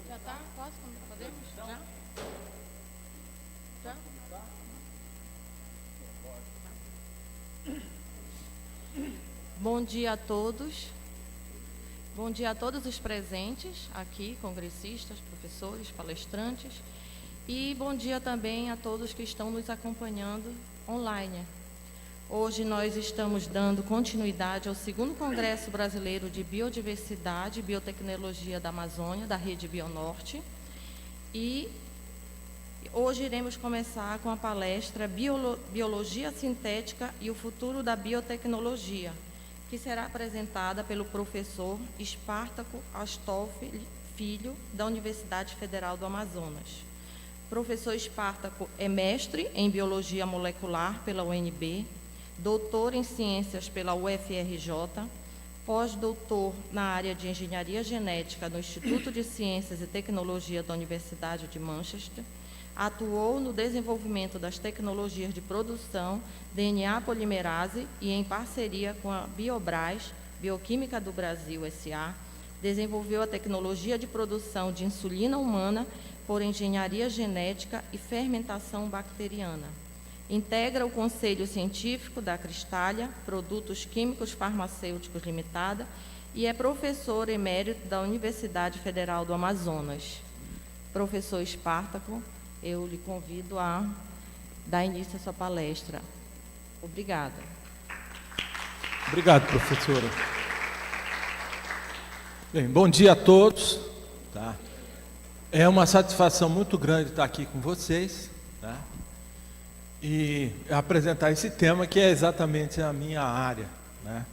Já tá? Posso? Podemos? Já? Já? Bom dia a todos. Bom dia a todos os presentes aqui, congressistas, professores, palestrantes. E bom dia também a todos que estão nos acompanhando online. Hoje nós estamos dando continuidade ao 2º Congresso Brasileiro de Biodiversidade e Biotecnologia da Amazônia, da Rede Bionorte. E hoje iremos começar com a palestra Biologia Sintética e o Futuro da Biotecnologia, que será apresentada pelo professor Espartaco Astolfi Filho, da Universidade Federal do Amazonas. O professor Espartaco é mestre em Biologia Molecular pela UNB, doutor em Ciências pela UFRJ, pós-doutor na área de Engenharia Genética no Instituto de Ciências e Tecnologia da Universidade de Manchester, atuou no desenvolvimento das tecnologias de produção DNA polimerase e, em parceria com a Biobras, Bioquímica do Brasil S.A., desenvolveu a tecnologia de produção de insulina humana por engenharia genética e fermentação bacteriana. Integra o Conselho Científico da Cristália Produtos Químicos Farmacêuticos Limitada e é professor emérito da Universidade Federal do Amazonas. Professor Espartaco, eu lhe convido a dar início à sua palestra. Obrigada. Obrigado, professora. Bem, bom dia a todos. Tá? É uma satisfação muito grande estar aqui com vocês, tá? E apresentar esse tema que é exatamente a minha área, né?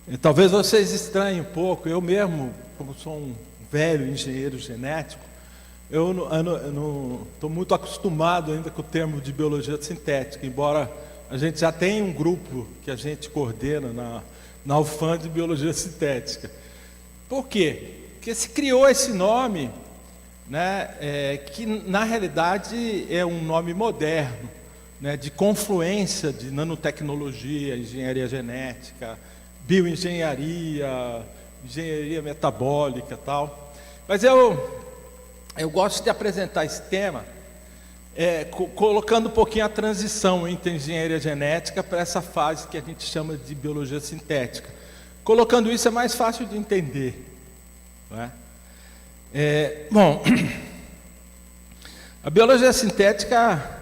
E talvez vocês estranhem um pouco, eu mesmo, como sou um velho engenheiro genético, eu não estou muito acostumado ainda com o termo de biologia sintética, embora a gente já tenha um grupo que a gente coordena na UFAM de biologia sintética. Por quê? Porque se criou esse nome, né, que na realidade é um nome moderno, né, de confluência de nanotecnologia, engenharia genética, bioengenharia, engenharia metabólica e tal. Mas eu gosto de apresentar esse tema colocando um pouquinho a transição entre a engenharia genética para essa fase que a gente chama de biologia sintética. Colocando isso é mais fácil de entender, não é? Bom, a biologia sintética,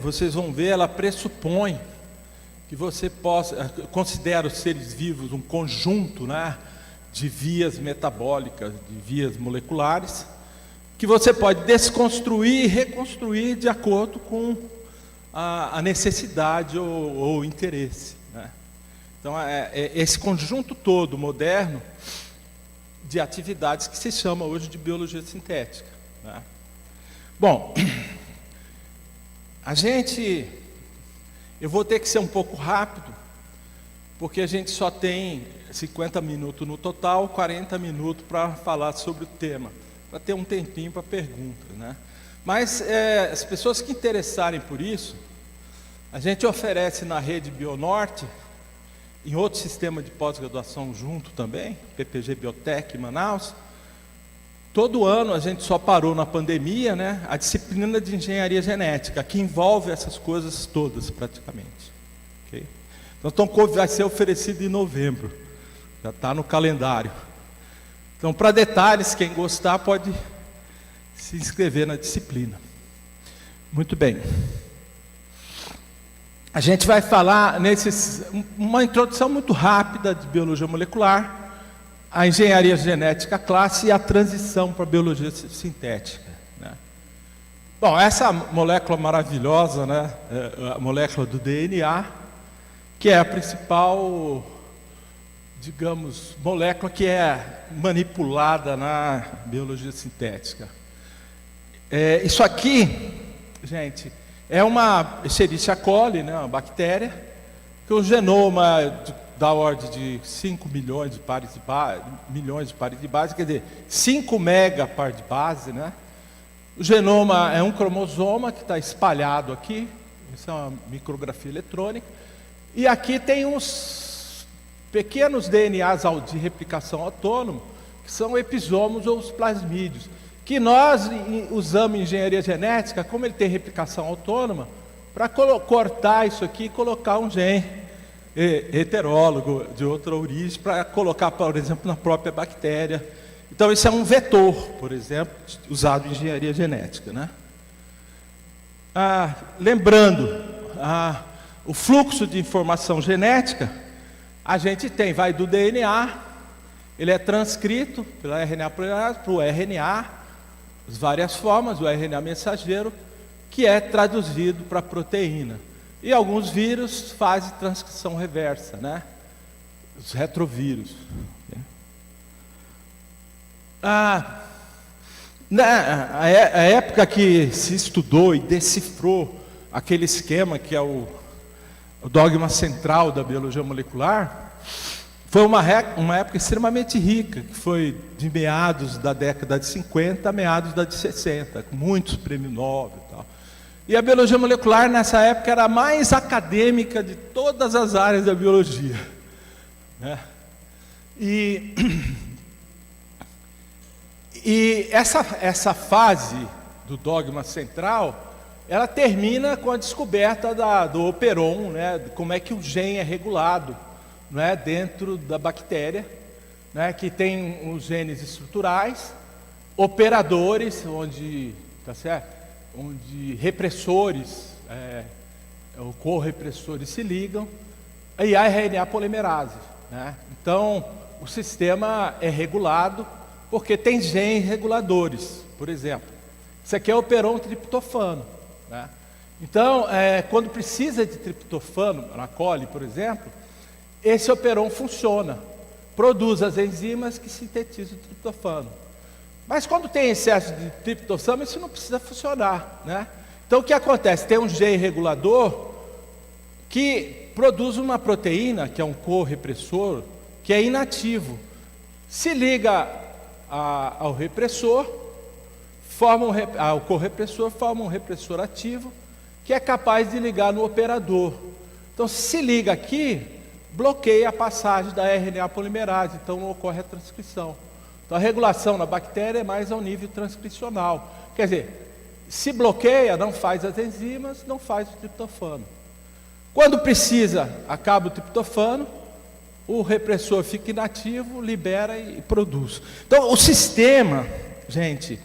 vocês vão ver, ela pressupõe que você considera os seres vivos um conjunto, né, de vias metabólicas, de vias moleculares, que você pode desconstruir e reconstruir de acordo com a necessidade ou interesse, né? Então, esse conjunto todo moderno de atividades que se chama hoje de biologia sintética, né? Bom, eu vou ter que ser um pouco rápido, porque a gente só tem 50 minutos no total, 40 minutos para falar sobre o tema, para ter um tempinho para perguntas, né? Mas as pessoas que interessarem por isso, a gente oferece na Rede Bionorte, em outro sistema de pós-graduação junto também, PPG Biotech em Manaus. Todo ano a gente só parou na pandemia, né, a disciplina de engenharia genética, que envolve essas coisas todas praticamente. Okay? Então vai ser oferecido em novembro, já está no calendário. Então, para detalhes, quem gostar pode se inscrever na disciplina. Muito bem. A gente vai falar uma introdução muito rápida de biologia molecular, a engenharia genética classe e a transição para a biologia sintética, né? Bom, essa molécula maravilhosa, né, a molécula do DNA, que é a principal, digamos, molécula que é manipulada na biologia sintética. Isso aqui, gente, é uma Escherichia coli, né, uma bactéria, que o genoma da ordem de 5 milhões de pares de base, quer dizer, 5 mega par de base, né? O genoma é um cromossoma que está espalhado aqui, isso é uma micrografia eletrônica, e aqui tem uns pequenos DNAs de replicação autônoma, que são episomos ou os plasmídeos, que nós usamos em engenharia genética, como ele tem replicação autônoma, para cortar isso aqui e colocar um gene heterólogo de outra origem, para colocar, por exemplo, na própria bactéria. Então, isso é um vetor, por exemplo, usado em engenharia genética, né? Lembrando, o fluxo de informação genética, a gente vai do DNA, ele é transcrito pela RNA polimerase para o RNA, as várias formas, o RNA mensageiro, que é traduzido para a proteína. E alguns vírus fazem transcrição reversa, né? Os retrovírus. Na época que se estudou e decifrou aquele esquema que é o dogma central da biologia molecular, foi uma época extremamente rica, que foi de meados da década de 50 a meados da de 60, com muitos prêmios Nobel e tal. E a biologia molecular, nessa época, era a mais acadêmica de todas as áreas da biologia, né? E essa fase do dogma central, ela termina com a descoberta do operon, né? Como é que o gene é regulado, né? Dentro da bactéria, né? Que tem os genes estruturais, operadores, onde repressores, ou correpressores se ligam, e a RNA polimerase, né? Então, o sistema é regulado porque tem genes reguladores, por exemplo. Isso aqui é operon triptofano, né? Então, quando precisa de triptofano, na coli, por exemplo, esse operon funciona, produz as enzimas que sintetizam o triptofano. Mas quando tem excesso de triptofano, isso não precisa funcionar, né? Então, o que acontece? Tem um gene regulador que produz uma proteína, que é um correpressor, que é inativo. Se liga ao repressor, o correpressor forma um repressor ativo, que é capaz de ligar no operador. Então, se liga aqui, bloqueia a passagem da RNA polimerase, então não ocorre a transcrição. Então, a regulação na bactéria é mais ao nível transcricional. Quer dizer, se bloqueia, não faz as enzimas, não faz o triptofano. Quando precisa, acaba o triptofano, o repressor fica inativo, libera e produz. Então, o sistema, gente,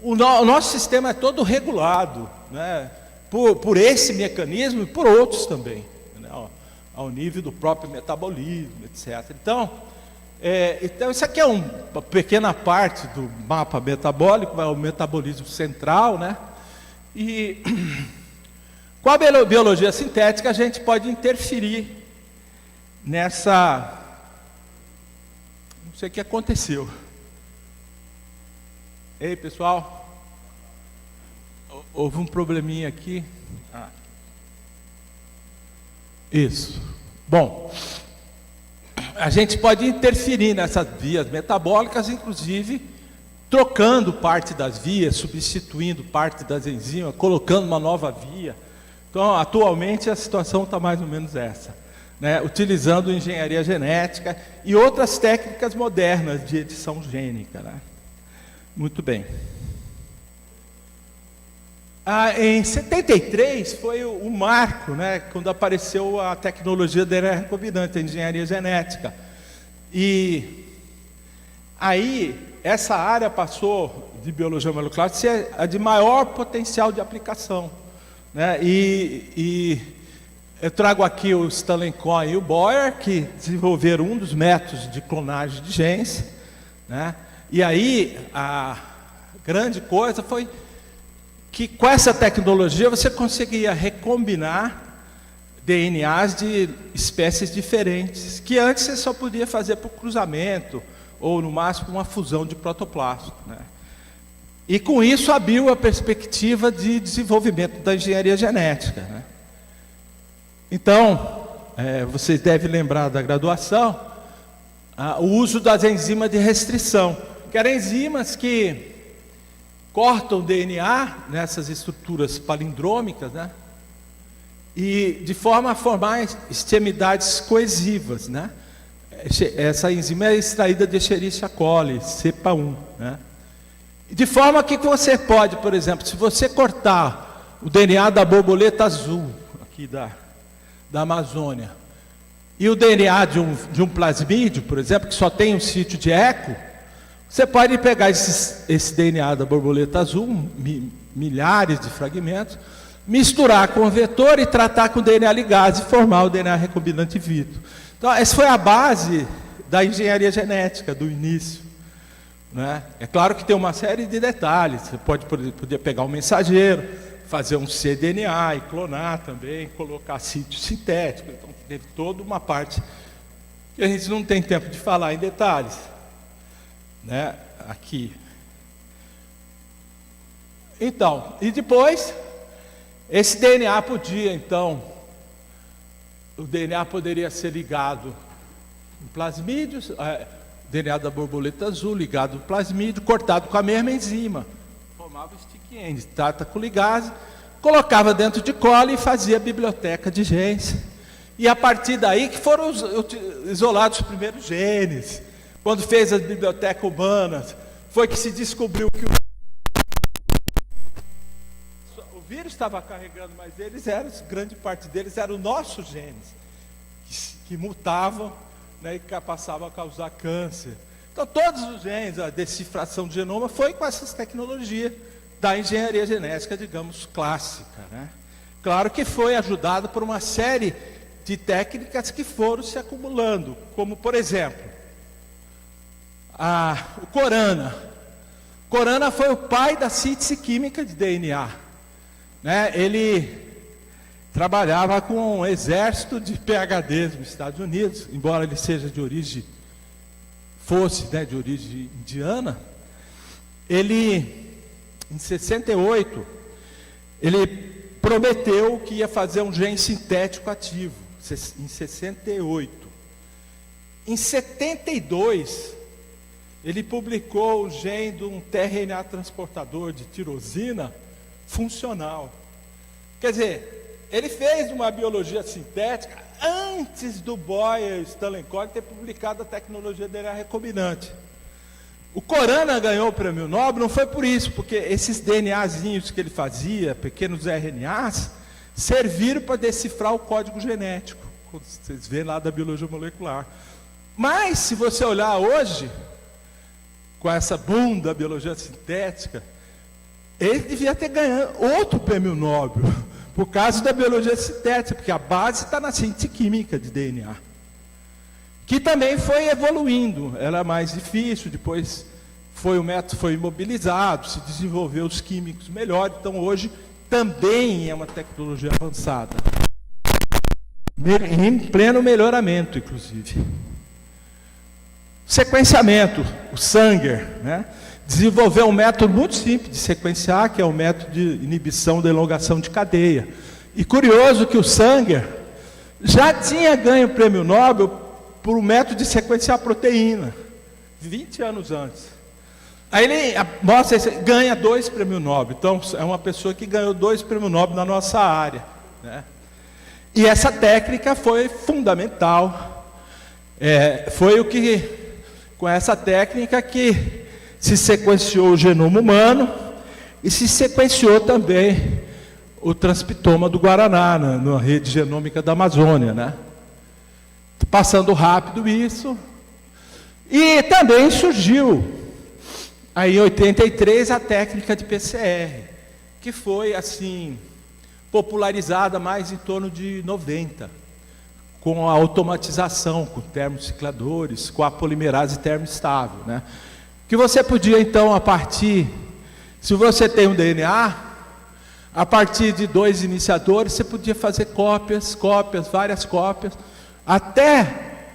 o nosso sistema é todo regulado, né, por esse mecanismo e por outros também, né, ao nível do próprio metabolismo, etc. Então, isso aqui é uma pequena parte do mapa metabólico, é o metabolismo central, né? E com a biologia sintética a gente pode interferir nessa... Não sei o que aconteceu. Ei, pessoal, houve um probleminha aqui. Isso. Bom, a gente pode interferir nessas vias metabólicas, inclusive trocando parte das vias, substituindo parte das enzimas, colocando uma nova via. Então, atualmente a situação está mais ou menos essa, né? Utilizando engenharia genética e outras técnicas modernas de edição gênica, né? Muito bem. Em 73 foi o marco, né, quando apareceu a tecnologia da DNA recombinante, a engenharia genética. E aí essa área passou de biologia molecular a ser a de maior potencial de aplicação, né? E eu trago aqui o Stanley Cohen e o Boyer, que desenvolveram um dos métodos de clonagem de genes, né? E aí a grande coisa foi que com essa tecnologia você conseguia recombinar DNAs de espécies diferentes, que antes você só podia fazer por cruzamento, ou no máximo uma fusão de protoplasto, né? E com isso abriu a perspectiva de desenvolvimento da engenharia genética, né? Então, vocês devem lembrar da graduação, o uso das enzimas de restrição, que eram enzimas que cortam o DNA nessas estruturas palindrômicas, né? E de forma a formar extremidades coesivas, né? Essa enzima é extraída de Escherichia coli, cepa 1, né? De forma que você pode, por exemplo, se você cortar o DNA da borboleta azul, aqui da Amazônia, e o DNA de um plasmídio, por exemplo, que só tem um sítio de eco, você pode pegar esse DNA da borboleta azul, milhares de fragmentos, misturar com o vetor e tratar com o DNA ligase e formar o DNA recombinante vivo. Então, essa foi a base da engenharia genética do início, né? É claro que tem uma série de detalhes. Você podia pegar um mensageiro, fazer um cDNA e clonar também, colocar sítio sintético. Então, teve toda uma parte que a gente não tem tempo de falar em detalhes, né? Aqui. Então, e depois, esse DNA podia, então, o DNA poderia ser ligado em plasmídios, DNA da borboleta azul ligado no plasmídio, cortado com a mesma enzima. Formava o stick end, trata com ligase, colocava dentro de cola e fazia a biblioteca de genes. E a partir daí que foram isolados os primeiros genes. Quando fez as bibliotecas humanas, foi que se descobriu que o vírus estava carregando, mas grande parte deles eram nossos genes, que mutavam, né, e passavam a causar câncer. Então, todos os genes, a decifração de genoma foi com essas tecnologias da engenharia genética, digamos, clássica, né? Claro que foi ajudado por uma série de técnicas que foram se acumulando, como, por exemplo, o Corana. Corana foi o pai da síntese química de DNA, né? Ele trabalhava com um exército de PhDs nos Estados Unidos, embora ele seja de origem, né, de origem indiana. Ele, em 68, ele prometeu que ia fazer um gene sintético ativo, em 68. Em 72, ele publicou o gene de um tRNA transportador de tirosina funcional. Quer dizer, ele fez uma biologia sintética antes do Boyer e Stanley Cohen ter publicado a tecnologia de DNA recombinante. O Corana ganhou o prêmio Nobel, não foi por isso, porque esses DNAzinhos que ele fazia, pequenos RNAs, serviram para decifrar o código genético, como vocês veem lá da biologia molecular. Mas, se você olhar hoje, com essa boom da biologia sintética, ele devia ter ganhado outro prêmio Nobel, por causa da biologia sintética, porque a base está na síntese química de DNA, que também foi evoluindo, era mais difícil, depois o método foi imobilizado, se desenvolveu os químicos melhores, então hoje também é uma tecnologia avançada, em pleno melhoramento, inclusive. Sequenciamento, o Sanger, né, desenvolveu um método muito simples de sequenciar, que é o método de inibição da elongação de cadeia. E curioso que o Sanger já tinha ganho o prêmio Nobel por um método de sequenciar proteína, 20 anos antes. Aí ele mostra, ganha 2 prêmios Nobel. Então, é uma pessoa que ganhou 2 prêmios Nobel na nossa área, né? E essa técnica foi fundamental. Foi com essa técnica que se sequenciou o genoma humano e se sequenciou também o transcriptoma do Guaraná, na rede genômica da Amazônia, né? Passando rápido isso. E também surgiu, aí em 83, a técnica de PCR, que foi, assim, popularizada mais em torno de 90, com a automatização, com termocicladores, com a polimerase termoestável, né? Que você podia, então, se você tem um DNA, a partir de 2 iniciadores, você podia fazer cópias, várias cópias, até,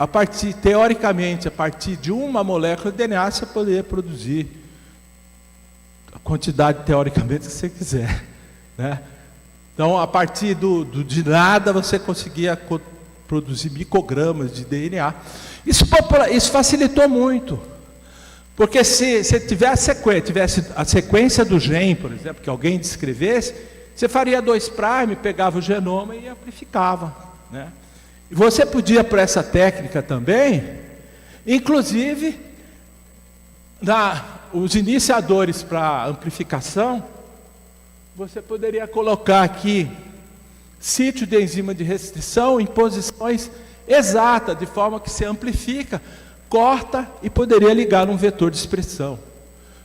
teoricamente, a partir de uma molécula de DNA, você poderia produzir a quantidade, teoricamente, que você quiser, né? Então, a partir de nada, você conseguia produzir micogramas de DNA. Isso facilitou muito, porque se tivesse a sequência do gene, por exemplo, que alguém descrevesse, você faria 2', pegava o genoma e amplificava, né? E você podia, por essa técnica também, inclusive, os iniciadores para amplificação, você poderia colocar aqui sítio de enzima de restrição em posições exatas, de forma que se amplifica, corta e poderia ligar num vetor de expressão.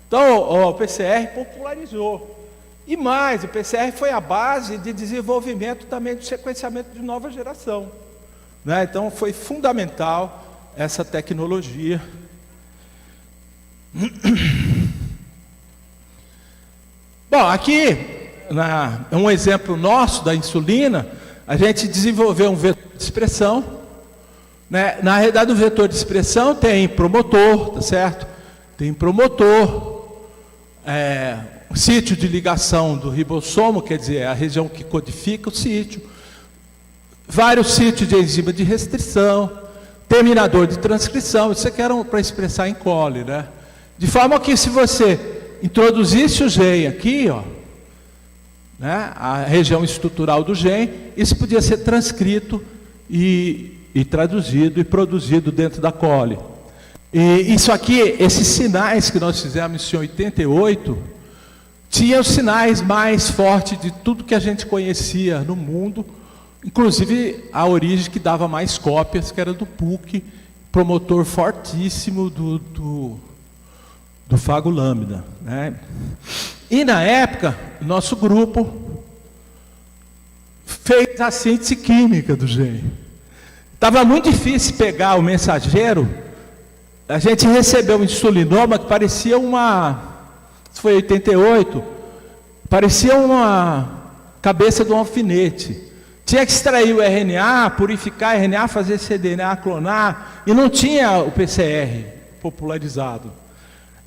Então, o PCR popularizou. E mais, o PCR foi a base de desenvolvimento também do sequenciamento de nova geração, né? Então, foi fundamental essa tecnologia. Bom, aqui, um exemplo nosso da insulina, a gente desenvolveu um vetor de expressão, né? Na realidade, o vetor de expressão tem promotor, tá certo? Tem promotor, o sítio de ligação do ribossomo, quer dizer, a região que codifica o sítio, vários sítios de enzima de restrição, terminador de transcrição, isso aqui era para expressar em coli, né? De forma que se você introduzisse o gene aqui, ó, né, a região estrutural do gene, isso podia ser transcrito e traduzido e produzido dentro da coli. E isso aqui, esses sinais que nós fizemos em 88, tinham os sinais mais fortes de tudo que a gente conhecia no mundo, inclusive a origem que dava mais cópias, que era do PUC, promotor fortíssimo do fago lambda, né? E na época, nosso grupo fez a síntese química do gene. Estava muito difícil pegar o mensageiro. A gente recebeu um insulinoma que parecia isso foi em 88, parecia uma cabeça de um alfinete. Tinha que extrair o RNA, purificar o RNA, fazer cDNA, clonar, e não tinha o PCR popularizado.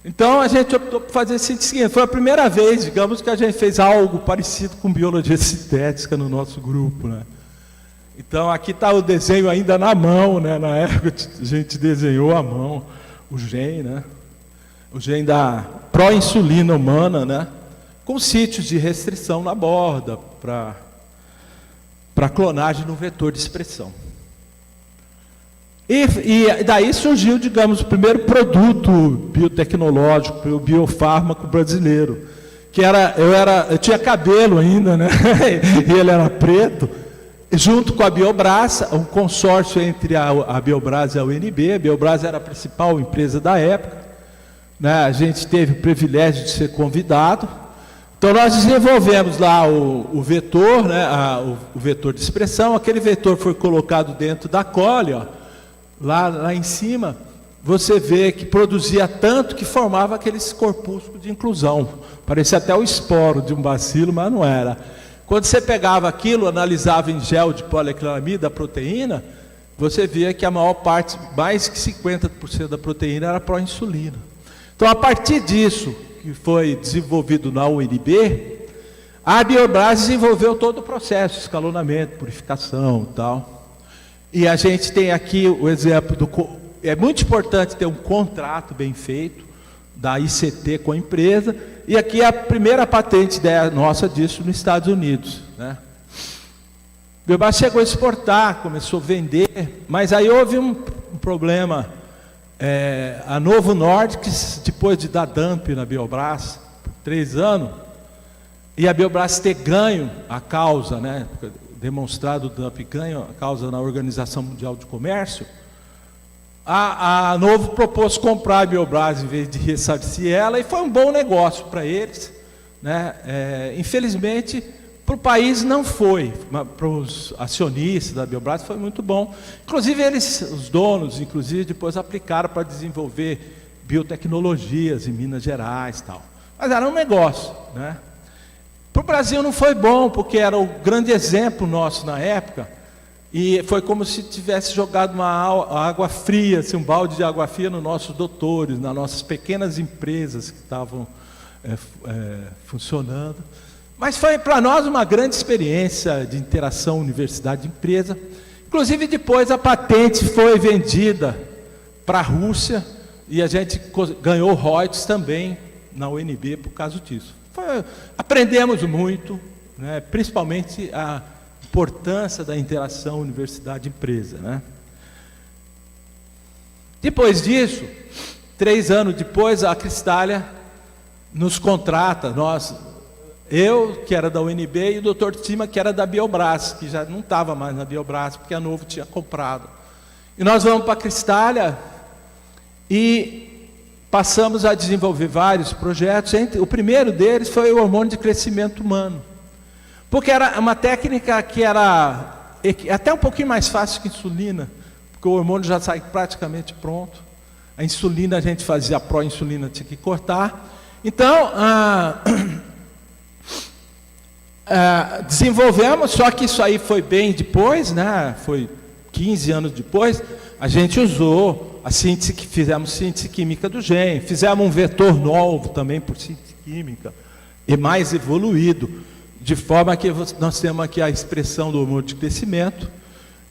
Então a gente optou por fazer esse seguinte. Foi a primeira vez, digamos, que a gente fez algo parecido com biologia sintética no nosso grupo, né? Então aqui está o desenho ainda na mão, né? Na época a gente desenhou à mão o gene, né? O gene da proinsulina humana, né? Com sítios de restrição na borda para clonagem no vetor de expressão. E daí surgiu, digamos, o primeiro produto biotecnológico, o biofármaco brasileiro, que eu tinha cabelo ainda, né? E ele era preto, junto com a Biobras, um consórcio entre a Biobras e a UNB. A Biobras era a principal empresa da época, né? A gente teve o privilégio de ser convidado. Então nós desenvolvemos lá o vetor, né? O vetor de expressão. Aquele vetor foi colocado dentro da coli, ó. Lá em cima, você vê que produzia tanto que formava aqueles corpúsculos de inclusão. Parecia até o esporo de um bacilo, mas não era. Quando você pegava aquilo, analisava em gel de poliacrilamida a proteína, você via que a maior parte, mais que 50% da proteína era proinsulina. Então, a partir disso, que foi desenvolvido na UNB, a Biobras desenvolveu todo o processo, escalonamento, purificação e tal. E a gente tem aqui o exemplo é muito importante ter um contrato bem feito da ICT com a empresa, e aqui é a primeira patente nossa disso nos Estados Unidos, né? O Biobras chegou a exportar, começou a vender, mas aí houve um problema. A Novo Nordisk, depois de dar dump na Biobras, por 3 anos, e a Biobras ter ganho a causa, né? Demonstrado o dump ganho a causa na Organização Mundial do Comércio, a Novo propôs comprar a Biobras em vez de ressarcir ela, e foi um bom negócio para eles, né? Infelizmente, para o país não foi, mas para os acionistas da Biobras foi muito bom. Inclusive os donos, depois aplicaram para desenvolver biotecnologias em Minas Gerais e tal. Mas era um negócio, né? Para o Brasil não foi bom, porque era o grande exemplo nosso na época, e foi como se tivesse jogado uma água fria, assim, um balde de água fria nos nossos doutores, nas nossas pequenas empresas que estavam funcionando. Mas foi para nós uma grande experiência de interação universidade-empresa. Inclusive, depois a patente foi vendida para a Rússia e a gente ganhou royalties também na UNB por causa disso. Aprendemos muito, né, principalmente a importância da interação universidade-empresa, né? Depois disso, 3 anos depois, a Cristália nos contrata, eu, que era da UNB, e o Dr. Tima, que era da Biobras, que já não estava mais na Biobras, porque a Novo tinha comprado. E nós vamos para a Cristália e passamos a desenvolver vários projetos. O primeiro deles foi o hormônio de crescimento humano, porque era uma técnica que era até um pouquinho mais fácil que a insulina, porque o hormônio já sai praticamente pronto. A insulina a gente fazia, a pró-insulina tinha que cortar. Então, desenvolvemos, só que isso aí foi bem depois, né? Foi 15 anos depois. A gente usou a síntese, fizemos síntese química do gene, fizemos um vetor novo também por síntese química, e mais evoluído, de forma que nós temos aqui a expressão do hormônio de crescimento,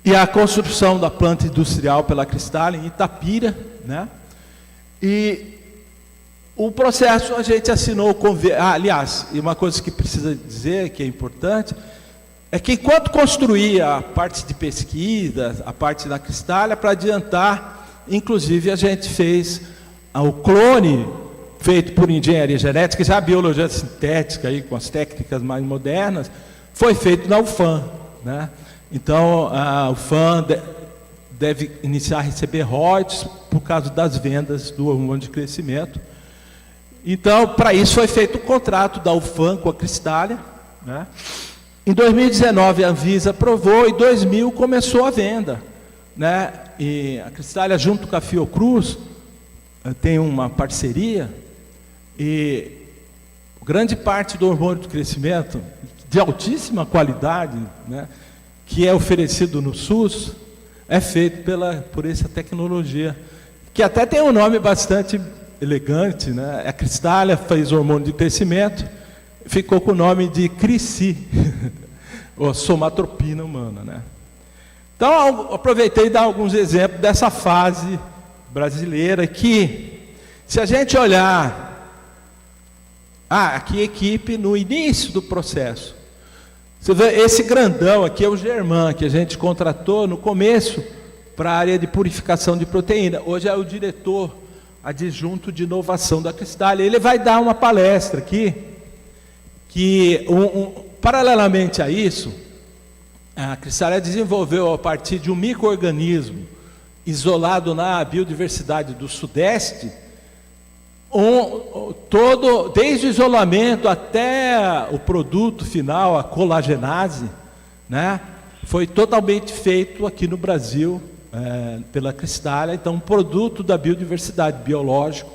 e a construção da planta industrial pela Cristália em Itapira, né? E o processo a gente assinou o convênio. Aliás, e uma coisa que precisa dizer, que é importante, é que enquanto construía a parte de pesquisa, a parte da Cristália, para adiantar, inclusive a gente fez o clone feito por engenharia genética, já a biologia sintética, aí, com as técnicas mais modernas, foi feito na UFAM, né? Então, a UFAM deve iniciar a receber royalties por causa das vendas do hormônio de crescimento. Então, para isso foi feito o contrato da UFAM com a Cristália, né? Em 2019 a Anvisa aprovou e em 2000 começou a venda, né? E a Cristália junto com a Fiocruz tem uma parceria e grande parte do hormônio de crescimento de altíssima qualidade, né, que é oferecido no SUS, é feito por essa tecnologia, que até tem um nome bastante elegante, né? A Cristália fez o hormônio de crescimento, ficou com o nome de CRISI, ou somatropina humana, né? Então, aproveitei e dar alguns exemplos dessa fase brasileira que, se a gente olhar, aqui a equipe no início do processo, você vê, esse grandão aqui é o Germán, que a gente contratou no começo para a área de purificação de proteína. Hoje é o diretor adjunto de inovação da Cristália. Ele vai dar uma palestra aqui, que paralelamente a isso, a Cristália desenvolveu a partir de um micro-organismo isolado na biodiversidade do Sudeste, desde o isolamento até o produto final, a colagenase, né, foi totalmente feito aqui no Brasil, pela Cristália. Então, um produto da biodiversidade biológico.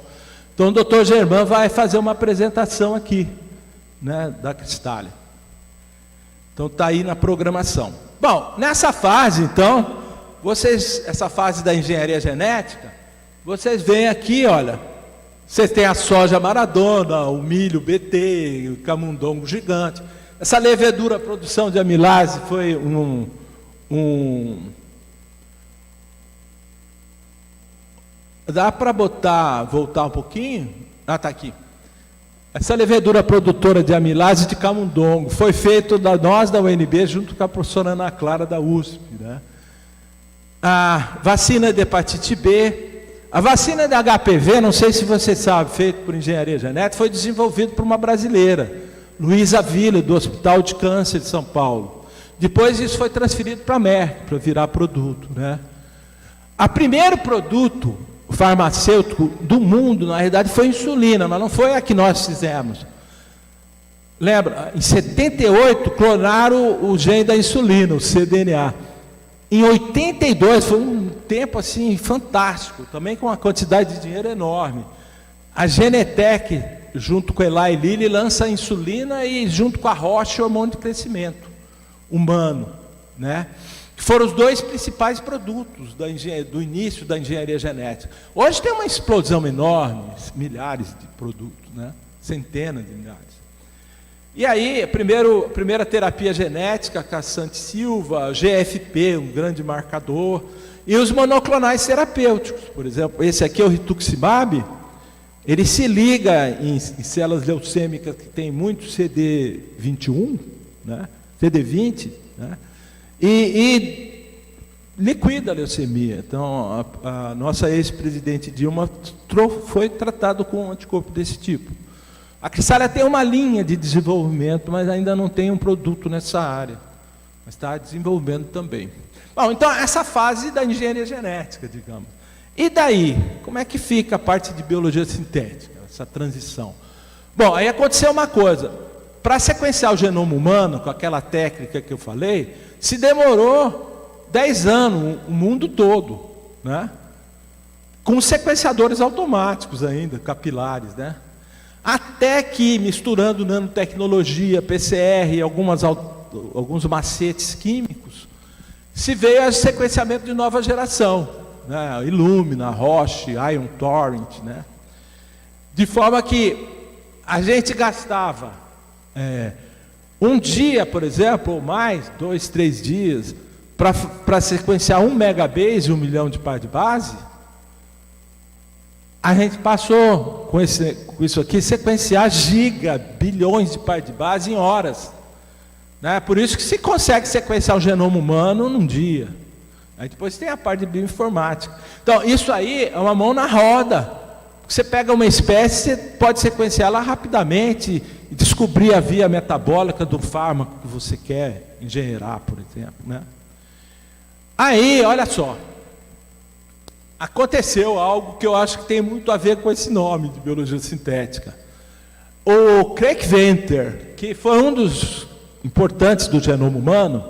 Então, o Dr. Germán vai fazer uma apresentação aqui, né, da Cristália. Então, está aí na programação. Bom, nessa fase, então, essa fase da engenharia genética, vocês veem aqui, olha, vocês têm a soja maradona, o milho BT, o camundongo gigante. Essa levedura, a produção de amilase, foi Dá para voltar um pouquinho? Está aqui. Essa levedura produtora de amilase de camundongo foi feito nós da UNB junto com a professora Ana Clara da USP, né? A vacina de hepatite B, a vacina de HPV, não sei se você sabe, feito por engenharia genética, foi desenvolvido por uma brasileira, Luísa Vila, do Hospital de Câncer de São Paulo. Depois isso foi transferido para a Merck, para virar produto, né? O primeiro produto farmacêutico do mundo, na realidade, foi a insulina, mas não foi a que nós fizemos. Lembra, em 78 clonaram o gene da insulina, o cDNA. Em 82 foi um tempo assim fantástico, também com uma quantidade de dinheiro enorme. A Genentech, junto com a Eli Lilly, lança a insulina e junto com a Roche o hormônio de crescimento humano, né? Que foram os dois principais produtos do início da engenharia genética. Hoje tem uma explosão enorme, milhares de produtos, né? Centenas de milhares. E aí, primeira terapia genética, Cassante Silva, GFP, um grande marcador, e os monoclonais terapêuticos, por exemplo, esse aqui é o rituximab, ele se liga em células leucêmicas que tem muito CD21, né, CD20, né, e liquida a leucemia. Então, a nossa ex-presidente Dilma foi tratado com um anticorpo desse tipo. A Crissália tem uma linha de desenvolvimento, mas ainda não tem um produto nessa área. Mas está desenvolvendo também. Bom, então essa fase da engenharia genética, digamos. E daí, como é que fica a parte de biologia sintética, essa transição? Bom, aí aconteceu uma coisa. Para sequenciar o genoma humano, com aquela técnica que eu falei, se demorou 10 anos, o mundo todo, né? Com sequenciadores automáticos ainda, capilares, né? Até que, misturando nanotecnologia, PCR e alguns macetes químicos, se veio o sequenciamento de nova geração, né? Illumina, Roche, Ion Torrent, né? De forma que a gente gastava um dia, por exemplo, ou mais, 2, 3 dias, para sequenciar 1 megabase e 1 milhão de par de base. A gente passou com isso aqui, sequenciar bilhões de par de base em horas. Né? Por isso que se consegue sequenciar o genoma humano num dia. Aí depois tem a parte de bioinformática. Então, isso aí é uma mão na roda. Você pega uma espécie, você pode sequenciar ela rapidamente e descobrir a via metabólica do fármaco que você quer engenheirar, por exemplo. Né? Aí, olha só. Aconteceu algo que eu acho que tem muito a ver com esse nome de biologia sintética. O Craig Venter, que foi um dos importantes do genoma humano,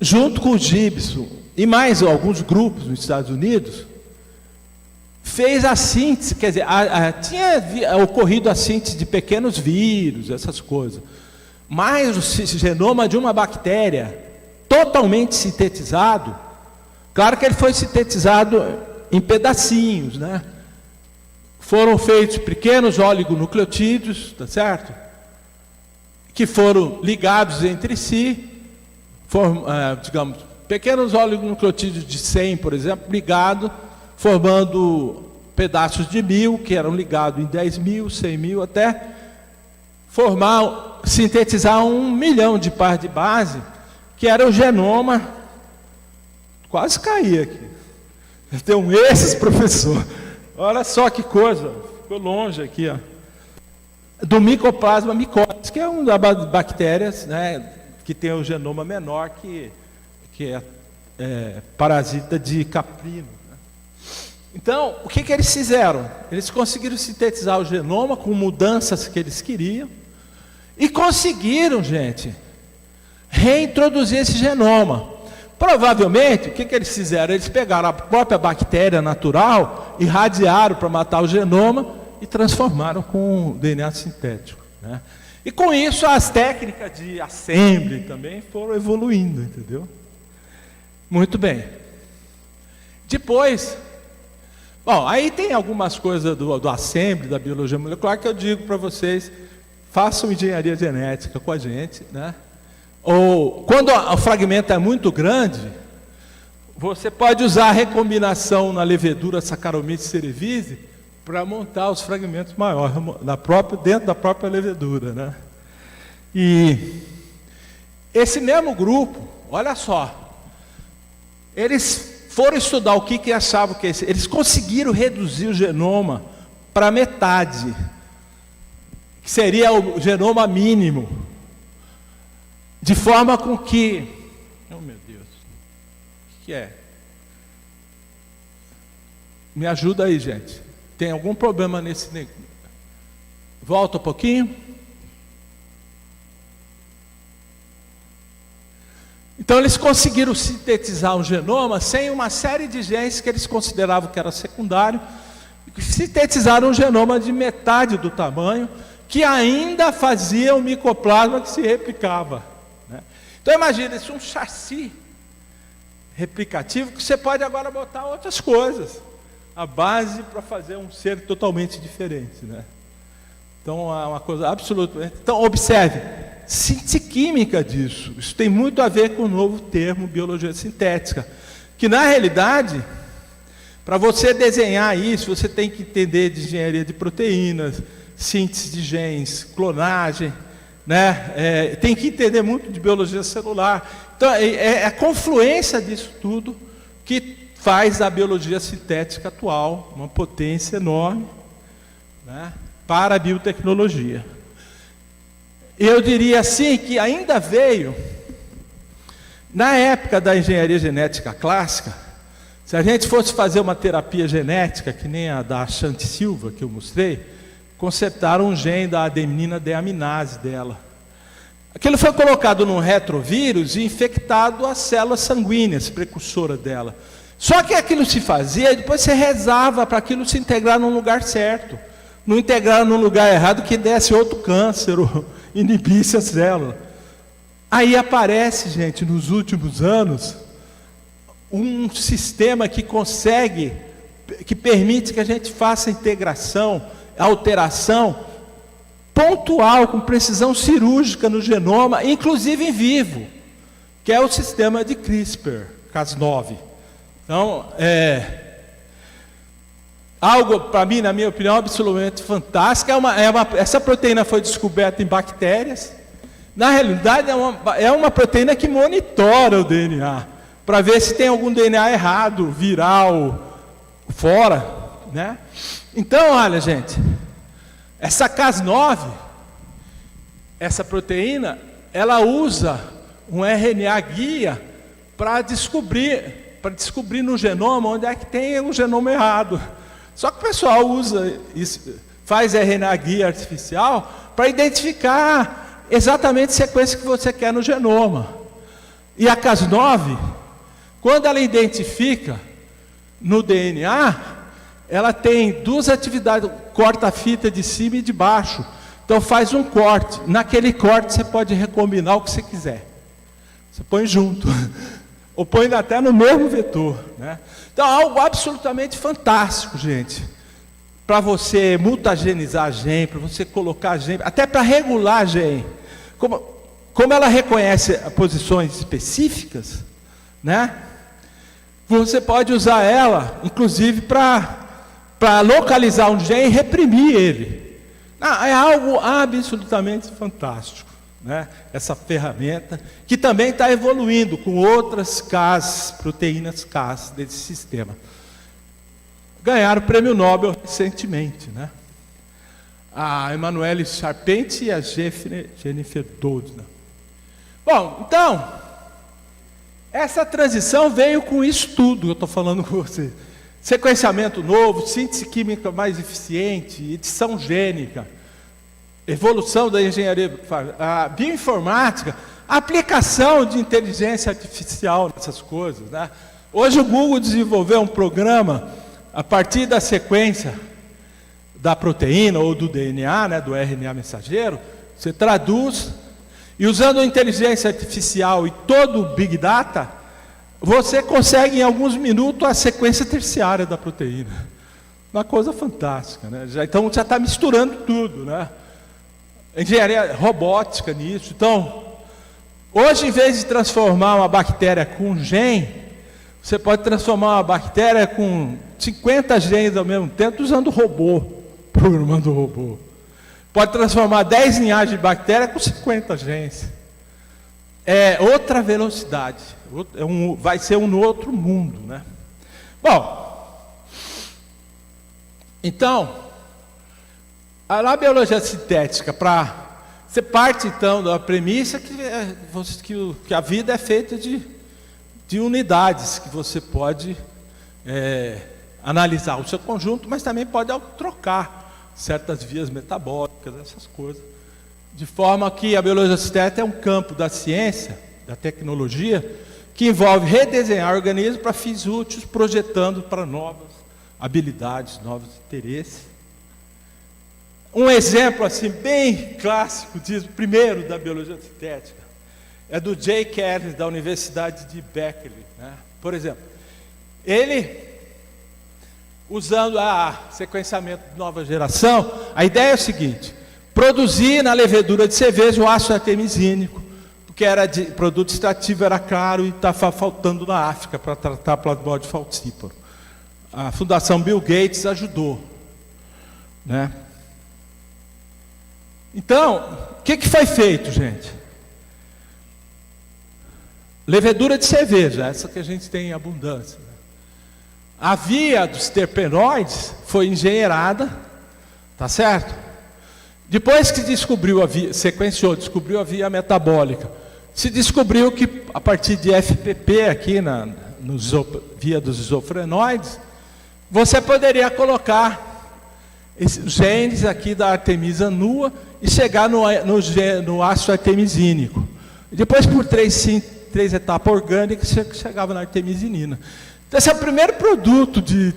junto com o Gibson e mais alguns grupos nos Estados Unidos, fez a síntese, quer dizer, tinha ocorrido a síntese de pequenos vírus, essas coisas, mas o genoma de uma bactéria totalmente sintetizado. Claro que ele foi sintetizado em pedacinhos, né? Foram feitos pequenos oligonucleotídeos, tá certo? Que foram ligados entre si, digamos, pequenos oligonucleotídeos de 100, por exemplo, ligados, formando pedaços de 1000, que eram ligados em 10.000, 100.000, até sintetizar 1 milhão de par de base, que era o genoma. Quase caí aqui. Tem esses, professor. Olha só que coisa. Ficou longe aqui, ó. Do Mycoplasma mycosis, que é uma das bactérias, né, que tem o genoma menor, que é parasita de caprino. Né? Então, o que eles fizeram? Eles conseguiram sintetizar o genoma com mudanças que eles queriam e conseguiram, gente, reintroduzir esse genoma. Provavelmente, o que eles fizeram? Eles pegaram a própria bactéria natural, irradiaram para matar o genoma e transformaram com DNA sintético. Né? E com isso, as técnicas de assembly também foram evoluindo, entendeu? Muito bem. Depois, bom, aí tem algumas coisas do assembly, da biologia molecular, que eu digo para vocês, façam engenharia genética com a gente, né? Ou quando o fragmento é muito grande, você pode usar a recombinação na levedura Saccharomyces cerevisiae para montar os fragmentos maiores dentro da própria levedura, né? E esse mesmo grupo, olha só, eles foram estudar o que achavam que eles conseguiram reduzir o genoma para metade, que seria o genoma mínimo. De forma com que... Oh, meu Deus. O que é? Me ajuda aí, gente. Tem algum problema nesse... Volta um pouquinho. Então, eles conseguiram sintetizar um genoma sem uma série de genes que eles consideravam que era secundário. Sintetizaram um genoma de metade do tamanho, que ainda fazia o micoplasma que se replicava. Então imagina, isso é um chassi replicativo que você pode agora botar outras coisas. A base para fazer um ser totalmente diferente. Né? Então, é uma coisa absolutamente... Então, observe, síntese química disso. Isso tem muito a ver com o novo termo biologia sintética, que, na realidade, para você desenhar isso, você tem que entender de engenharia de proteínas, síntese de genes, clonagem, né? Tem que entender muito de biologia celular. Então, é a confluência disso tudo que faz a biologia sintética atual uma potência enorme, né, para a biotecnologia. Eu diria assim que ainda veio, na época da engenharia genética clássica, se a gente fosse fazer uma terapia genética, que nem a da Shanti Silva, que eu mostrei, consertaram um gene da adenina deaminase dela. Aquilo foi colocado num retrovírus e infectado as células sanguíneas, precursora dela. Só que aquilo se fazia e depois você rezava para aquilo se integrar num lugar certo. Não integrar num lugar errado que desse outro câncer ou inibisse a célula. Aí aparece, gente, nos últimos anos, um sistema que consegue, que permite que a gente faça integração, alteração pontual, com precisão cirúrgica no genoma, inclusive em vivo, que é o sistema de CRISPR-Cas9. Então, algo, para mim, na minha opinião, absolutamente fantástico. Essa proteína foi descoberta em bactérias. Na realidade, é uma proteína que monitora o DNA, para ver se tem algum DNA errado, viral, fora, né? Então, olha, gente, essa Cas9, essa proteína, ela usa um RNA guia para descobrir no genoma onde é que tem o genoma errado. Só que o pessoal usa isso, faz RNA guia artificial para identificar exatamente a sequência que você quer no genoma. E a Cas9, quando ela identifica no DNA, ela tem duas atividades, corta a fita de cima e de baixo. Então faz um corte. Naquele corte você pode recombinar o que você quiser. Você põe junto. Ou põe até no mesmo vetor, né? Então, algo absolutamente fantástico, gente. Para você mutagenizar gene, para você colocar gene, até para regular gene. Como ela reconhece posições específicas, né? Você pode usar ela, inclusive, para localizar um gene e reprimir ele. É algo absolutamente fantástico, né? Essa ferramenta, que também está evoluindo com outras proteínas Cas desse sistema. Ganharam o prêmio Nobel recentemente, né? A Emmanuelle Charpentier e a Jennifer Doudna. Bom, então, essa transição veio com isso tudo que eu estou falando com você. Sequenciamento novo, síntese química mais eficiente, edição gênica, evolução da engenharia, a bioinformática, a aplicação de inteligência artificial nessas coisas, né? Hoje o Google desenvolveu um programa, a partir da sequência da proteína ou do DNA, né, do RNA mensageiro, você traduz, e usando a inteligência artificial e todo o Big Data, você consegue em alguns minutos a sequência terciária da proteína. Uma coisa fantástica, né? Então já está misturando tudo, né? Engenharia robótica nisso. Então, hoje, em vez de transformar uma bactéria com um gene, você pode transformar uma bactéria com 50 genes ao mesmo tempo usando robô, programando o robô. Pode transformar 10 linhagens de bactéria com 50 genes. É outra velocidade. Vai ser um outro mundo, né? Bom, então, a biologia sintética, você parte então da premissa que a vida é feita de unidades, que você pode analisar o seu conjunto, mas também pode trocar certas vias metabólicas, essas coisas. De forma que a biologia sintética é um campo da ciência, da tecnologia, que envolve redesenhar organismos para fins úteis, projetando para novas habilidades, novos interesses. Um exemplo assim bem clássico disso, primeiro da biologia sintética, é do Jay Kelly, da Universidade de Berkeley, né? Por exemplo, ele, usando sequenciamento de nova geração, a ideia é o seguinte: produzir na levedura de cerveja o ácido artemisínico, porque era de produto extrativo, era caro e estava faltando na África para tratar Plasmodium falciparum. A Fundação Bill Gates ajudou, né? Então, o que foi feito, gente? Levedura de cerveja, essa que a gente tem em abundância. A via dos terpenoides foi engenheirada, tá certo? Depois que descobriu a via, descobriu a via metabólica, se descobriu que a partir de FPP aqui via dos isofrenoides, você poderia colocar esses genes aqui da artemisa nua e chegar no ácido artemisínico. Depois, por três etapas orgânicas, chegava na artemisinina. Então, esse é o primeiro produto de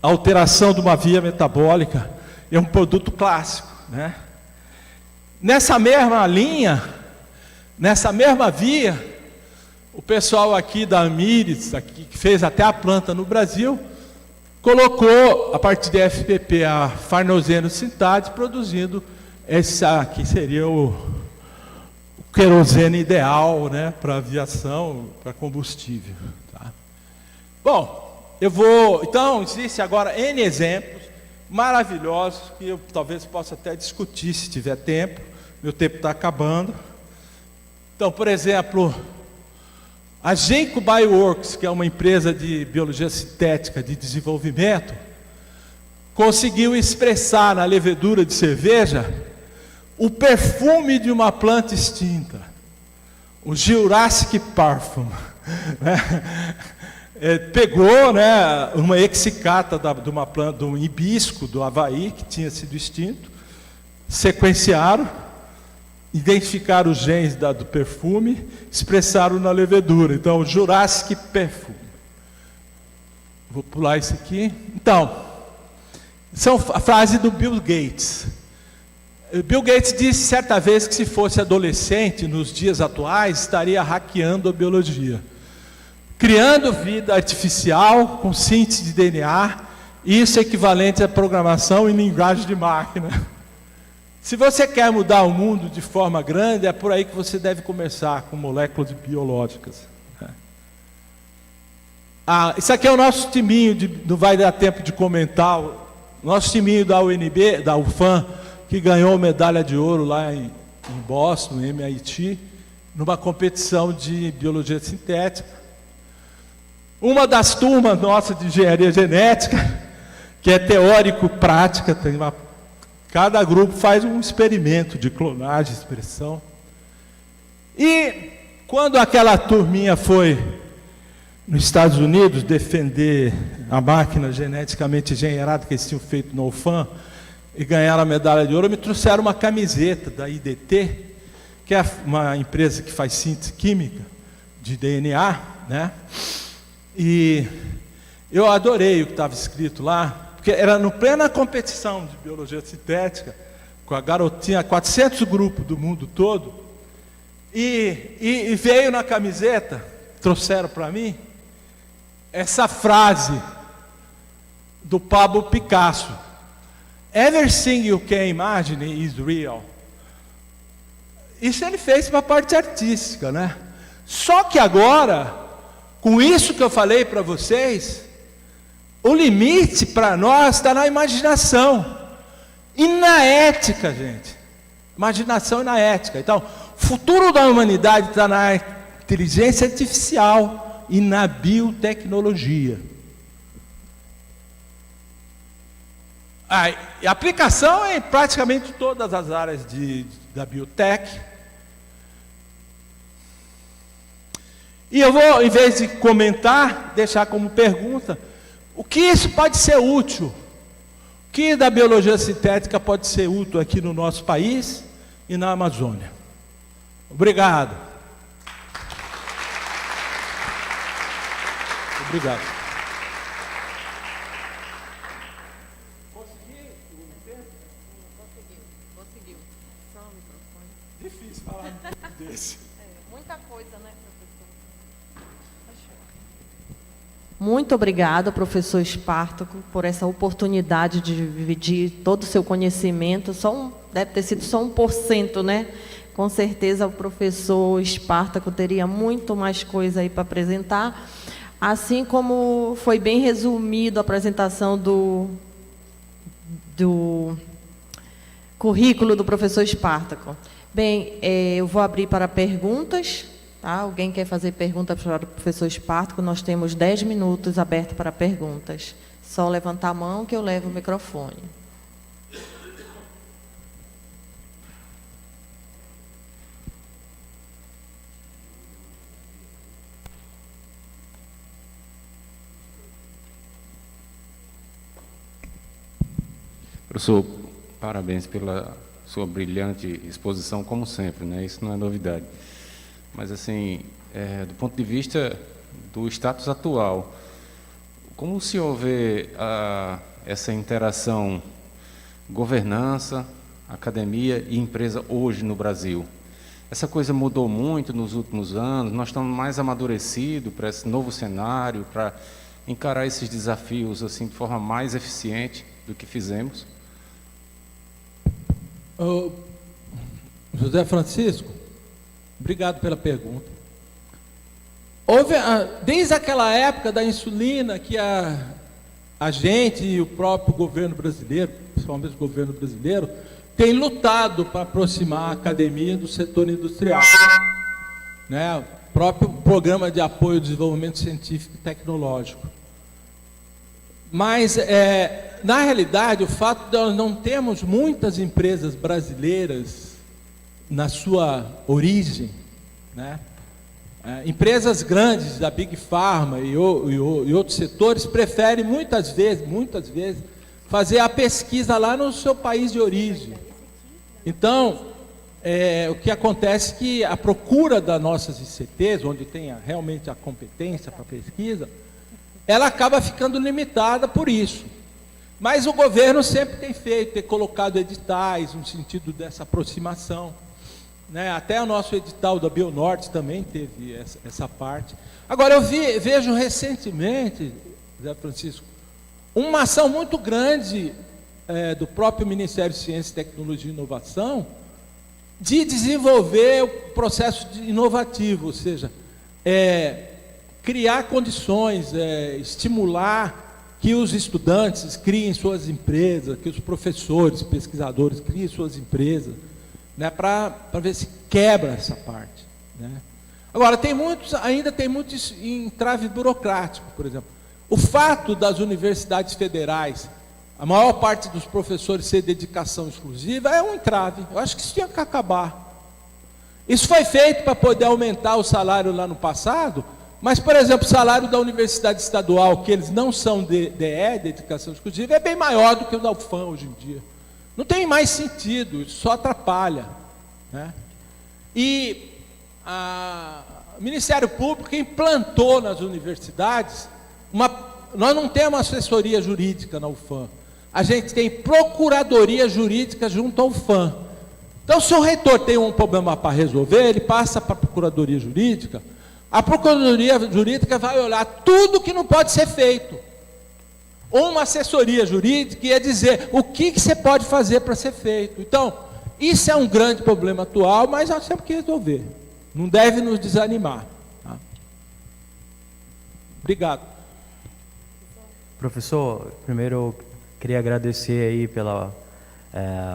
alteração de uma via metabólica, é um produto clássico, né? Nessa mesma linha, nessa mesma via, o pessoal aqui da Amyris, aqui, que fez até a planta no Brasil, colocou, a partir de FPP, a farneseno sintase, produzindo esse aqui seria o querosene ideal, né, para aviação, para combustível. Tá? Bom, então, existe agora N exemplos maravilhosos, que eu talvez possa até discutir se tiver tempo, meu tempo está acabando. Então, por exemplo, a Ginkgo Bioworks, que é uma empresa de biologia sintética de desenvolvimento, conseguiu expressar na levedura de cerveja o perfume de uma planta extinta, o Jurassic Parfum. Pegou, né, uma exicata de uma planta, de um hibisco do Havaí, que tinha sido extinto, sequenciaram, identificaram os genes do perfume, expressaram na levedura. Então, Jurassic Perfume. Vou pular isso aqui. Então, são a frase do Bill Gates. Bill Gates disse certa vez que se fosse adolescente, nos dias atuais, estaria hackeando a biologia, criando vida artificial com síntese de DNA, isso é equivalente à programação em linguagem de máquina. Se você quer mudar o mundo de forma grande, é por aí que você deve começar, com moléculas biológicas. Isso aqui é o nosso timinho, não vai dar tempo de comentar, o nosso timinho da UNB, da UFAM, que ganhou medalha de ouro lá em Boston, em MIT, numa competição de biologia sintética. Uma das turmas nossas de engenharia genética, que é teórico-prática, cada grupo faz um experimento de clonagem, expressão. E quando aquela turminha foi nos Estados Unidos defender a máquina geneticamente engenheirada que eles tinham feito no UFAM e ganharam a medalha de ouro, me trouxeram uma camiseta da IDT, que é uma empresa que faz síntese química de DNA, né? E eu adorei o que estava escrito lá, porque era no plena competição de biologia sintética, com a garotinha, 400 grupos do mundo todo, e veio na camiseta, trouxeram para mim, essa frase do Pablo Picasso: "Everything you can imagine is real." Isso ele fez para a parte artística, né? Só que agora, com isso que eu falei para vocês, o limite para nós está na imaginação e na ética, gente. Imaginação e na ética. Então, o futuro da humanidade está na inteligência artificial e na biotecnologia. A aplicação é em praticamente todas as áreas da biotech. E eu vou, em vez de comentar, deixar como pergunta: o que isso pode ser útil? O que da biologia sintética pode ser útil aqui no nosso país e na Amazônia? Obrigado. Obrigado. Consegui o tempo? Conseguiu. Só o microfone. Difícil falar um tempo desse. Muita coisa, né, professor? Muito obrigada, professor Espartaco, por essa oportunidade de dividir todo o seu conhecimento. Só um deve ter sido só 1%, né? Com certeza o professor Espartaco teria muito mais coisa aí para apresentar, assim como foi bem resumido a apresentação do currículo do professor Espartaco. Bem, eu vou abrir para perguntas. Tá? Alguém quer fazer pergunta para o professor Espartaco? Nós temos 10 minutos abertos para perguntas. Só levantar a mão que eu levo o microfone. Professor, parabéns pela sua brilhante exposição, como sempre, né? Isso não é novidade. Mas, assim, do ponto de vista do status atual, como o senhor vê essa interação governança, academia e empresa hoje no Brasil? Essa coisa mudou muito nos últimos anos, nós estamos mais amadurecidos para esse novo cenário, para encarar esses desafios assim, de forma mais eficiente do que fizemos? José Francisco, obrigado pela pergunta. Desde aquela época da insulina que a gente e o próprio governo brasileiro, principalmente o governo brasileiro, tem lutado para aproximar a academia do setor industrial. Né? O próprio Programa de Apoio ao Desenvolvimento Científico e Tecnológico. Mas, na realidade, o fato de nós não termos muitas empresas brasileiras na sua origem, né? Empresas grandes da Big Pharma e outros setores preferem muitas vezes, fazer a pesquisa lá no seu país de origem. Então, o que acontece é que a procura das nossas ICTs, onde tem realmente a competência para pesquisa, ela acaba ficando limitada por isso. Mas o governo sempre tem colocado editais no sentido dessa aproximação. Né? Até o nosso edital da Bionorte também teve essa parte. Agora, eu vejo recentemente, Zé Francisco, uma ação muito grande do próprio Ministério de Ciência, Tecnologia e Inovação de desenvolver o processo inovativo, ou seja, criar condições, estimular que os estudantes criem suas empresas, que os professores, pesquisadores criem suas empresas, né, para ver se quebra essa parte. Né? Agora, ainda tem muitos entrave burocrático, por exemplo. O fato das universidades federais, a maior parte dos professores ser dedicação exclusiva, é um entrave. Eu acho que isso tinha que acabar. Isso foi feito para poder aumentar o salário lá no passado, mas, por exemplo, o salário da universidade estadual, que eles não são DE, dedicação exclusiva, é bem maior do que o da UFAM hoje em dia. Não tem mais sentido, isso só atrapalha. Né? E o Ministério Público implantou nas universidades, nós não temos assessoria jurídica na UFAM, a gente tem procuradoria jurídica junto ao UFAM. Então, se o reitor tem um problema para resolver, ele passa para a procuradoria jurídica, a procuradoria jurídica vai olhar tudo que não pode ser feito. Ou uma assessoria jurídica ia dizer o que você pode fazer para ser feito. Então, isso é um grande problema atual, mas nós temos que resolver. Não deve nos desanimar. Tá? Obrigado. Professor, primeiro eu queria agradecer aí pela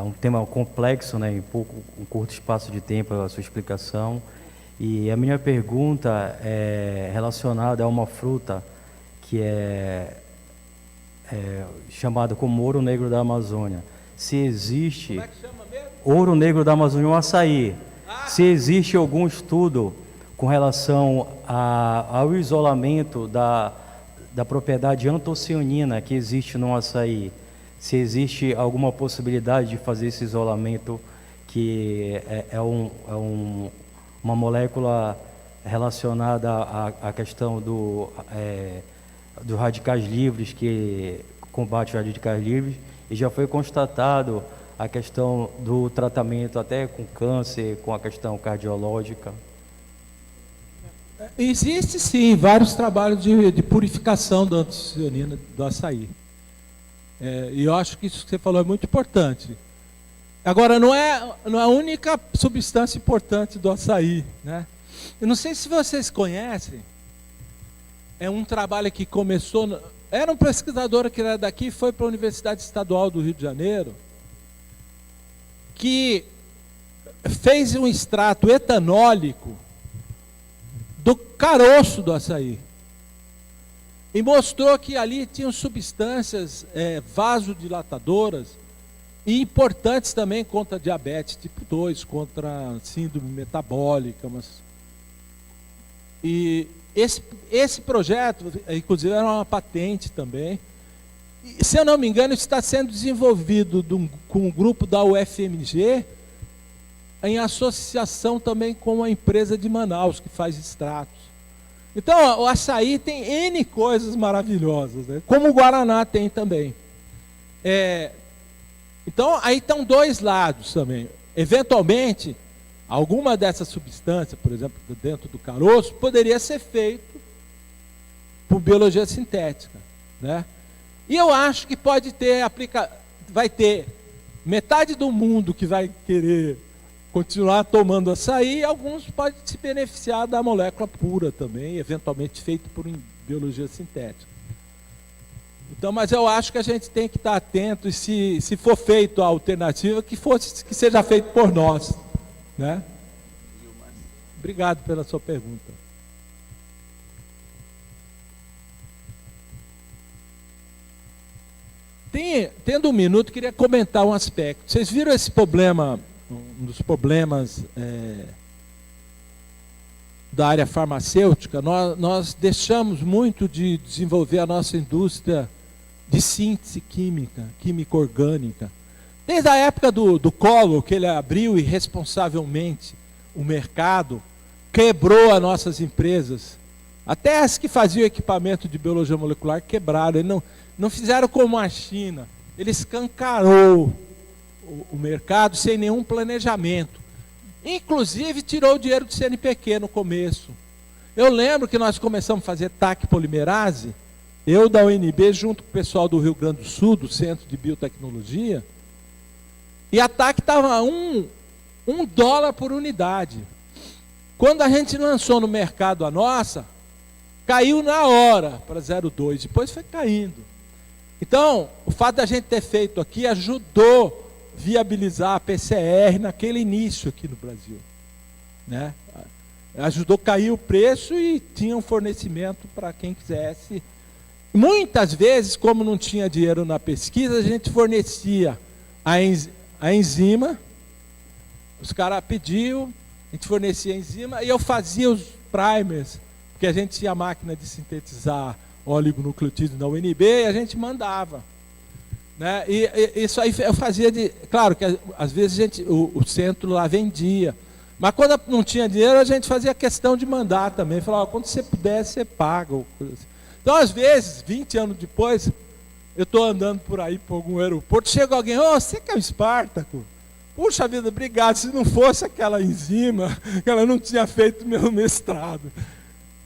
um tema complexo, né, em um curto espaço de tempo, a sua explicação. E a minha pergunta é relacionada a uma fruta que é chamada como ouro negro da Amazônia. Se existe... Como é que chama mesmo? Ouro negro da Amazônia, um açaí. Se existe algum estudo com relação ao isolamento da propriedade antocianina que existe no açaí, se existe alguma possibilidade de fazer esse isolamento, que uma molécula relacionada à questão dos radicais livres, que combate os radicais livres, e já foi constatado a questão do tratamento até com câncer, com a questão cardiológica. Existe sim vários trabalhos de purificação da antocianina do açaí. E eu acho que isso que você falou é muito importante. Agora, não é a única substância importante do açaí, né? Eu não sei se vocês conhecem, é um trabalho que começou... Era um pesquisador que era daqui, foi para a Universidade Estadual do Rio de Janeiro, que fez um extrato etanólico do caroço do açaí. E mostrou que ali tinham substâncias vasodilatadoras e importantes também contra diabetes tipo 2, contra síndrome metabólica. E esse projeto, inclusive, era uma patente também. E, se eu não me engano, está sendo desenvolvido com um grupo da UFMG, em associação também com a empresa de Manaus, que faz extratos. Então, o açaí tem N coisas maravilhosas, né? Como o Guaraná tem também. Então, aí estão dois lados também. Eventualmente, alguma dessas substâncias, por exemplo, dentro do caroço, poderia ser feito por biologia sintética, né? E eu acho que vai ter metade do mundo que vai querer continuar tomando açaí, e alguns podem se beneficiar da molécula pura também, eventualmente feito por biologia sintética. Então, mas eu acho que a gente tem que estar atento, e se for feito a alternativa, que seja feito por nós, né? Obrigado pela sua pergunta. Tendo um minuto, queria comentar um aspecto. Vocês viram esse problema, um dos problemas da área farmacêutica? Nós deixamos muito de desenvolver a nossa indústria de síntese química orgânica. Desde a época do Collor, que ele abriu irresponsavelmente o mercado, quebrou as nossas empresas. Até as que faziam equipamento de biologia molecular quebraram. Eles não fizeram como a China. Ele escancarou o mercado sem nenhum planejamento. Inclusive, tirou o dinheiro do CNPq no começo. Eu lembro que nós começamos a fazer TAC polimerase, eu da UNB, junto com o pessoal do Rio Grande do Sul, do Centro de Biotecnologia, e a TAC estava $1 por unidade. Quando a gente lançou no mercado a nossa, caiu na hora para 0,2, depois foi caindo. Então, o fato da gente ter feito aqui ajudou a viabilizar a PCR naquele início aqui no Brasil, né? Ajudou a cair o preço e tinha um fornecimento para quem quisesse. Muitas vezes, como não tinha dinheiro na pesquisa, a gente fornecia a enzima, os caras pediam, a gente fornecia a enzima e eu fazia os primers, porque a gente tinha máquina de sintetizar oligonucleotídeos na UNB e a gente mandava, né? E isso aí eu fazia claro que às vezes o centro lá vendia, mas quando não tinha dinheiro a gente fazia questão de mandar também, falava, quando você puder, você paga. Então, às vezes, 20 anos depois, eu estou andando por aí, por algum aeroporto, chega alguém, você que é o Espartaco? Puxa vida, obrigado, se não fosse aquela enzima, ela não tinha feito meu mestrado.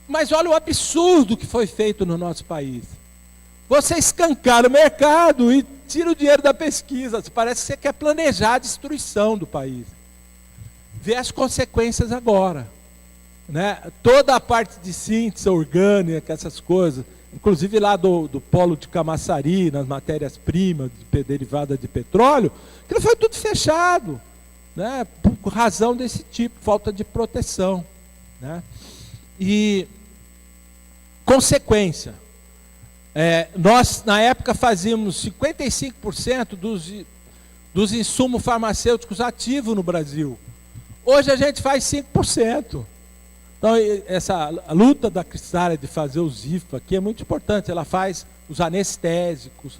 Mas olha o absurdo que foi feito no nosso país. Você escancara o mercado e tira o dinheiro da pesquisa. Parece que você quer planejar a destruição do país. Vê as consequências agora, né? Toda a parte de síntese orgânica, essas coisas, inclusive lá do polo de Camaçari, nas matérias-primas derivadas de petróleo, aquilo foi tudo fechado, né? Por razão desse tipo, falta de proteção, né? E consequência, nós na época fazíamos 55% dos insumos farmacêuticos ativos no Brasil. Hoje a gente faz 5%. Então, a luta da Cristália de fazer os IFA aqui é muito importante. Ela faz os anestésicos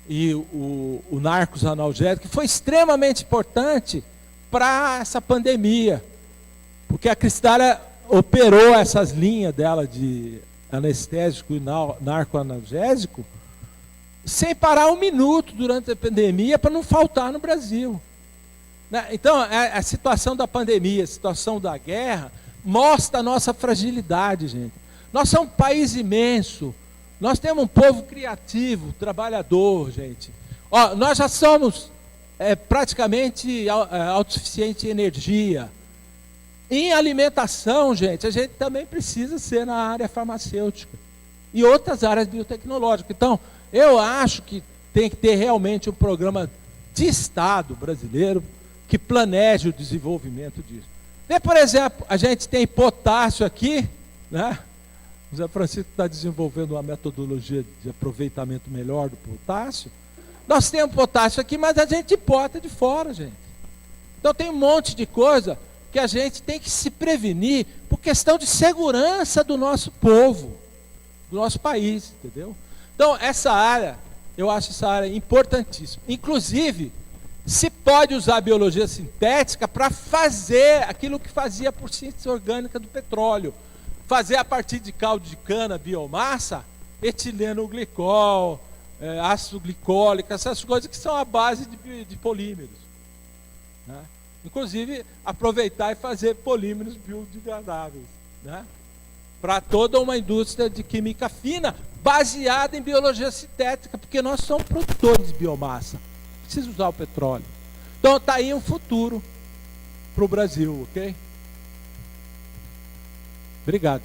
e o narcos analgésico, que foi extremamente importante para essa pandemia. Porque a Cristália operou essas linhas dela de anestésico e narcoanalgésico sem parar um minuto durante a pandemia para não faltar no Brasil. Então, a situação da pandemia, a situação da guerra, mostra a nossa fragilidade, gente. Nós somos um país imenso, nós temos um povo criativo, trabalhador, gente. Nós já somos praticamente autossuficiente em energia. Em alimentação, gente, a gente também precisa ser na área farmacêutica e outras áreas biotecnológicas. Então, eu acho que tem que ter realmente um programa de Estado brasileiro que planeje o desenvolvimento disso. Vê, por exemplo, a gente tem potássio aqui, né? O Zé Francisco está desenvolvendo uma metodologia de aproveitamento melhor do potássio. Nós temos potássio aqui, mas a gente importa de fora, gente. Então tem um monte de coisa que a gente tem que se prevenir por questão de segurança do nosso povo, do nosso país, entendeu? Então, essa área, eu acho essa área importantíssima. Inclusive, se pode usar a biologia sintética para fazer aquilo que fazia por síntese orgânica do petróleo. Fazer a partir de caldo de cana, biomassa, etileno glicol, ácido glicólico, essas coisas que são a base de polímeros, né? Inclusive, aproveitar e fazer polímeros biodegradáveis, né? Para toda uma indústria de química fina, baseada em biologia sintética, porque nós somos produtores de biomassa. Precisa usar o petróleo. Então, está aí um futuro para o Brasil, ok? Obrigado.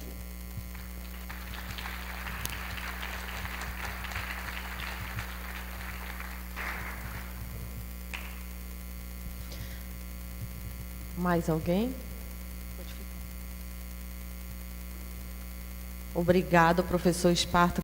Mais alguém? Obrigado, professor Esparta.